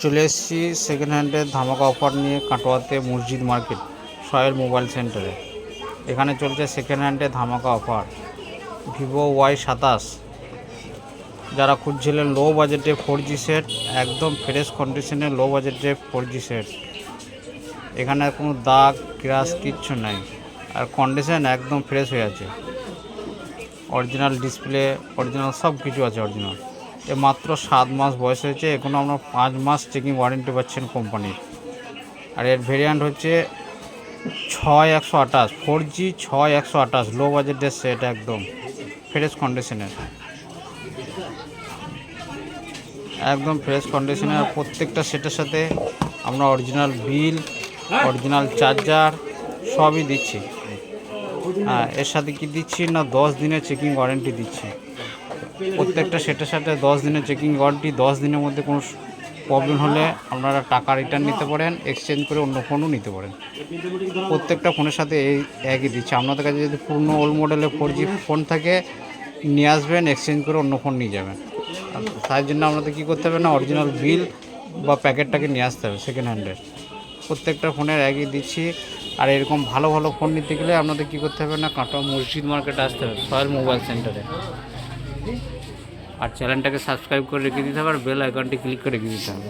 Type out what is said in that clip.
চলে এসেছি সেকেন্ড হ্যান্ডের ধামাকা অফার নিয়ে কাটোয়াতে মসজিদ মার্কেট সোহেল মোবাইল সেন্টারে। এখানে চলছে সেকেন্ড হ্যান্ডে ধামাকা অফার। ভিভো Y27 যারা খুঁজছিলেন লো বাজেটে 4G সেট, একদম ফ্রেশ কন্ডিশনে লো বাজেটে 4G সেট। এখানে কোনো দাগ ক্রাশ কিচ্ছু নাই, আর কন্ডিশন একদম ফ্রেশ হয়ে আছে। অরিজিনাল ডিসপ্লে, অরিজিনাল সব কিছু আছে অরিজিনাল। এ মাত্র 7 মাস বয়স হয়েছে, এখনো আপনার 5 মাস চেকিং ওয়ারেন্টি পাচ্ছেন কোম্পানির। আর এর ভেরিয়েন্ট হচ্ছে 6128 4G 6128 লো বাজেটের সেট, একদম ফ্রেশ কন্ডিশনের, একদম ফ্রেশ কন্ডিশনের। প্রত্যেকটা সেটের সাথে আমরা অরিজিনাল বিল, অরিজিনাল চার্জার সবই দিচ্ছি। হ্যাঁ, এর সাথে কি দিচ্ছি না, 10 দিনের চেকিং ওয়ারেন্টি দিচ্ছি। প্রত্যেকটা সেটের সাথে 10 দিনের চেকিং ওয়ারেন্টি। 10 দিনের মধ্যে কোনো প্রবলেম হলে আপনারা টাকা রিটার্ন নিতে পারেন, এক্সচেঞ্জ করে অন্য ফোনও নিতে পারেন। প্রত্যেকটা ফোনের সাথে এই একই দিচ্ছে। আপনাদের কাছে যদি পুরনো ওল্ড মডেলের 4G ফোন থাকে নিয়ে আসবেন, এক্সচেঞ্জ করে অন্য ফোন নিয়ে যাবেন। তার জন্য আপনাদের কী করতে হবে না, অরিজিনাল বিল বা প্যাকেটটাকে নিয়ে আসতে হবে সেকেন্ড হ্যান্ডের। প্রত্যেকটা ফোনের একই দিচ্ছি। আর এরকম ভালো ভালো ফোন নিতে গেলে আপনাদের কী করতে হবে না, কাটোয়া মসজিদ মার্কেটে আসতে হবে সোহেল মোবাইল সেন্টারে। আর চ্যানেলটাকে সাবস্ক্রাইব করে রেখে দিতে হবে, আর বেল আইকনটি ক্লিক করে রেখে দিতে হবে।